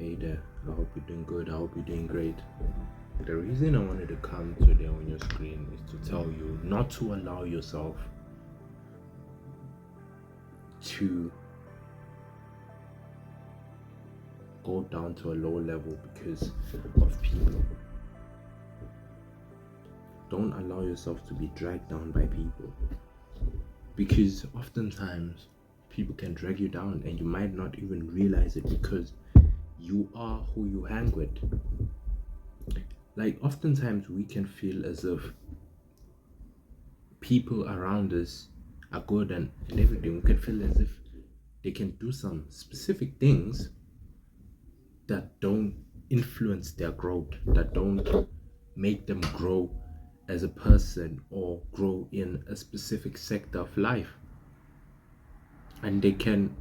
Hey there, I hope you're doing good. I hope you're doing great. The reason I wanted to come today on your screen is to tell you not to allow yourself to go down to a low level because of people. Don't allow yourself to be dragged down by people because oftentimes people can drag you down and you might not even realize it because you are who you hang with. Like, oftentimes we can feel as if people around us are good and everything. We can feel as if they can do some specific things that don't influence their growth, that don't make them grow as a person or grow in a specific sector of life. And they can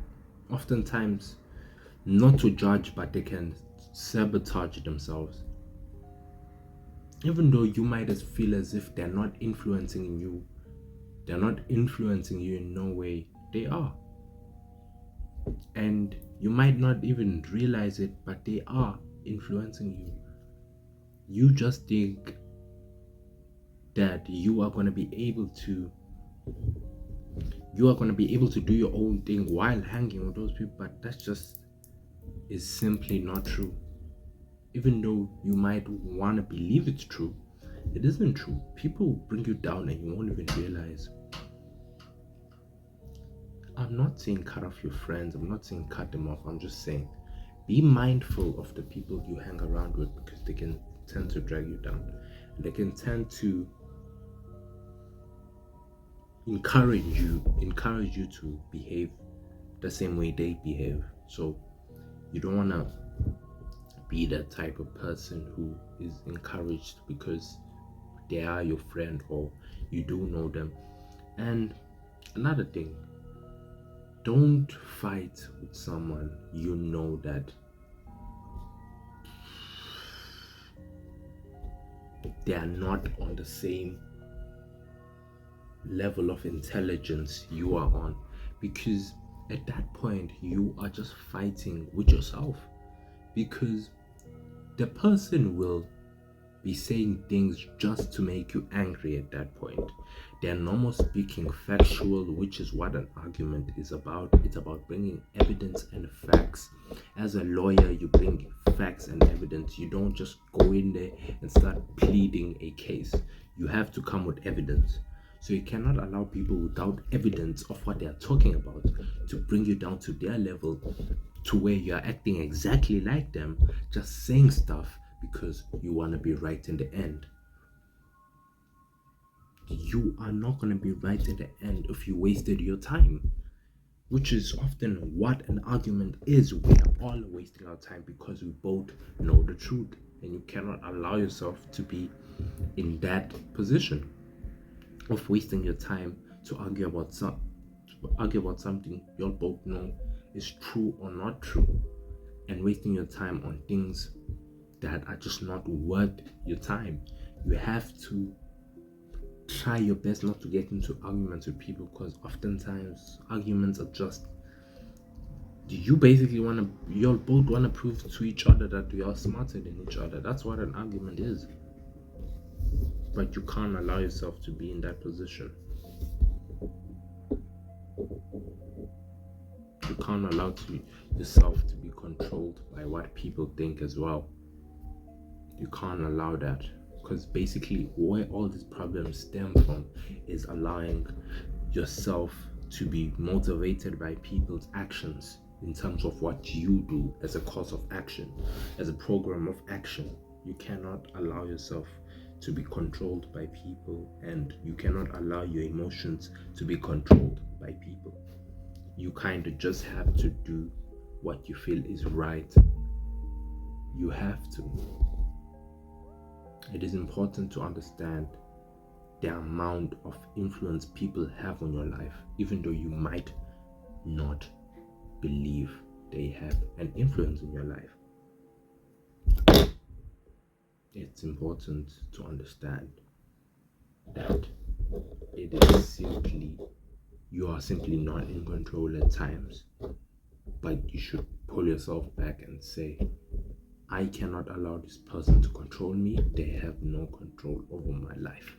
oftentimes, not to judge, but they can sabotage themselves. Even though you might feel as if they're not influencing you, they're not influencing you in no way, they are. And you might not even realize it, but they are influencing you. You just think that you are going to be able to do your own thing while hanging with those people, but that just is simply not true. Even though you might want to believe it's true, it isn't true. People will bring you down and you won't even realize. I'm not saying cut off your friends, I'm not saying cut them off, I'm just saying be mindful of the people you hang around with because they can tend to drag you down. They can tend to encourage you to behave the same way they behave. So you don't want to be that type of person who is encouraged because they are your friend or you do know them. And another thing, don't fight with someone you know that they are not on the same level of intelligence you are on, because at that point you are just fighting with yourself, because the person will be saying things just to make you angry at that point. They're normal speaking factual, which is what an argument is about. It's about bringing evidence and facts. As a lawyer, you bring facts and evidence. You don't just go in there and start pleading a case. You have to come with evidence. So you cannot allow people without evidence of what they are talking about to bring you down to their level, to where you are acting exactly like them, just saying stuff because you want to be right in the end. You are not going to be right in the end if you wasted your time, which is often what an argument is. We are all wasting our time because we both know the truth, and you cannot allow yourself to be in that position of wasting your time to argue about something you all both know is true or not true, and wasting your time on things that are just not worth your time. You have to try your best not to get into arguments with people, because oftentimes arguments are just, you basically you both want to prove to each other that you are smarter than each other. That's what an argument is. But you can't allow yourself to be in that position. You can't allow yourself to be controlled by what people think as well. You can't allow that, because basically where all these problems stem from is allowing yourself to be motivated by people's actions in terms of what you do as a course of action, as a program of action. You cannot allow yourself to be controlled by people, and you cannot allow your emotions to be controlled by people. You kind of just have to do what you feel is right. You have to. It is important to understand the amount of influence people have on your life, even though you might not believe they have an influence in your life. It's important to understand that you are simply not in control at times, but you should pull yourself back and say, I cannot allow this person to control me. They have no control over my life.